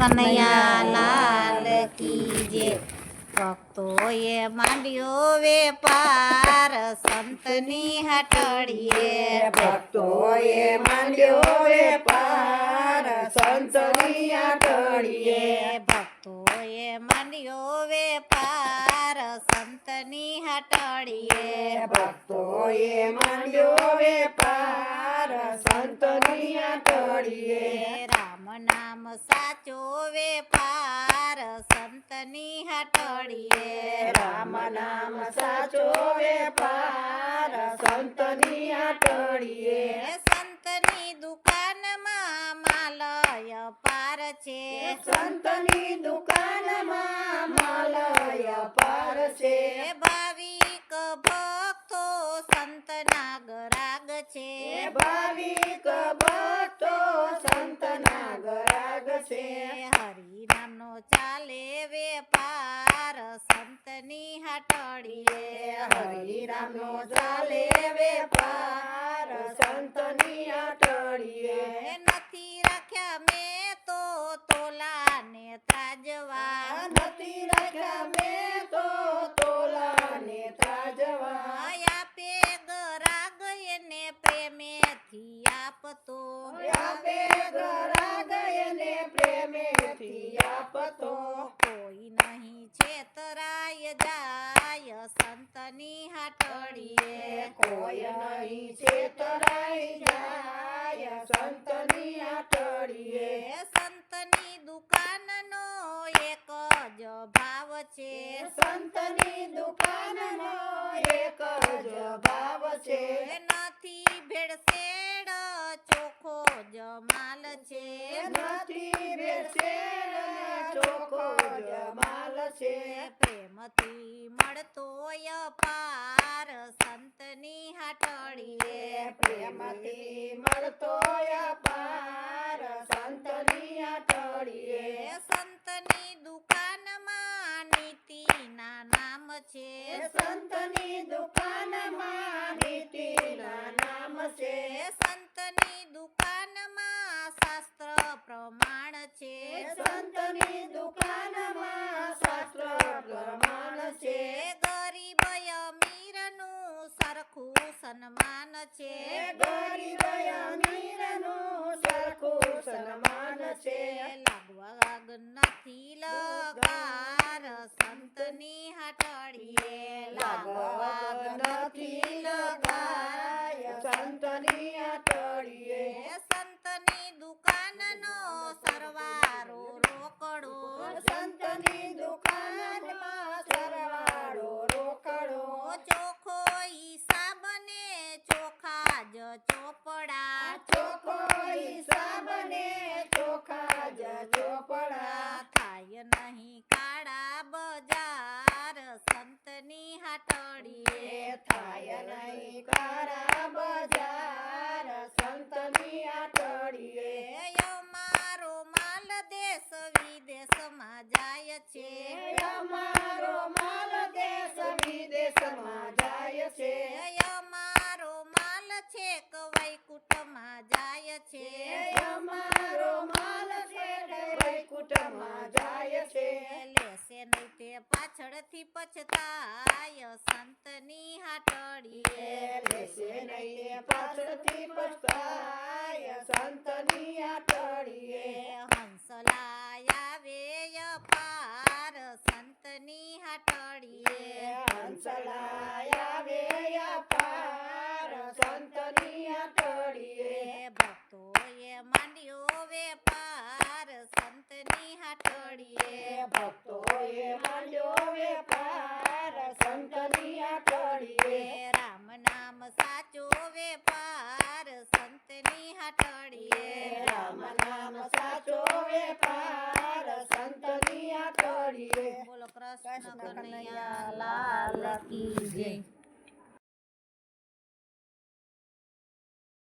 કનૈયા લાલ કી જય। ભક્તોએ માંડ્યો વેપાર સંતની હાટડીએ। ભક્તોએ માંડ્યો વેપાર સંતની હાટડીએ। ભક્તોએ માંડ્યો વેપાર સંતની હાટડીએ। ભક્તોએ માંડ્યો વેપાર સંતની હાટડીએ। રામ નામ સાચો વેપાર સંતની હાટડીએ। રામ નામ સાચો વેપાર સંતની હાટડીએ। સંતની દુકાનમાં માલય પાર છે। સંતની દુકાનમાં માલય પાર છે। ભાવિક ભક્તો સંતના ગરાગ છે। ભાવિક ભક્તો સંતના ગરાગ છે। હરિ નામનો ચાલે વેપાર સંતની હાટડીએ। હરિ રામનો ચાલે વેપાર સંતની હાટડીએ। નથી રાખ્યા મેં તો તોલાને ત્રાજવા। નથી રાખ્યા મેં તો તોલાને ત્રાજવા। આપે ગરાગ એને પ્રેમેથી આપતો। આપે ગરાગ એને પ્રેમેથી આપતો। કોઈ નહીં છેતરાય જાય સંતની હાટડીએ। કોઈ નહીં છેતરાઈ જાય સંતની હાટડીએ। સંતની દુકાનનો એક જ ભાવ છે। સંતની દુકાનનો એક જ ભાવ છે। નથી ભેળસેળ ચોખ્ખો જ માલ છે। નથી ભેળસેળ ચોખ્ખો જ માલ છે। પ્રેમથી મળતો અપાર સંતની હાટડીએ। પ્રેમથી મળતો અપાર સંતની હાટડીએ। સંતની દુકાનમાં નીતિના નામ છે। સંતની દુકાનમાં નીતિના નામ છે। સંતની દુકાનમાં શાસ્ત્ર પ્રમાણ છે। સંતની દુકાનમાં શાસ્ત્ર પ્રમાણ છે। ગરીબ અમીરનું સરખું સન્માન છે। ગરીબ અમીરનું સરખું સન્માન છે। લાગવાગ નથી લગાર સંતની હાટડીએ। લાગવાગ નથી લગાય સંતની હાટડીએ। સંતની દુકાનનો સરવાળો રોકડો। સંતની દુકાનમાં સરવાળો રોકડો। ચોખ્ખો હિસાબ ને ચોખા જ ચોપડા। ચોખ્ખો હિસાબ ને ચોખા જ ચોપડા। થાય નહીં કાળા બજાર સંતની હાટડીએ। થાય નહીં કાળા બજાર સંતની હાટડીએ। અમારો માલ દેશ વિદેશમાં જાય છે। અમારો માલ દેશ વિદેશમાં જાય છે। અમારો માલ છેક વૈકુંઠમાં જાય છે। અમારો માલ છે વૈકુંઠમાં જાય છે। લેશે નહીં તે પાછળથી પછતાય સંતની હાટડીએ। લેશે નહીં તે પાછળથી પછતાય સંતની હાટડીએ। હંસલાય આવે અપાર સંતની હાટડીએ। હંસલાય આવે અપાર સંતની હાટડીએ। ભક્તોએ માંડ્યો વેપાર સંતની હાટડીએ। ભક્તોએ માંડ્યો વેપાર સંતની હાટડીએ। રામ નામ સાચો વેપાર સંતની હાટડીએ। રામ નામ સાચો વેપાર સંતની હાટડીએ। બોલો કૃષ્ણ કનૈયા લાલ કી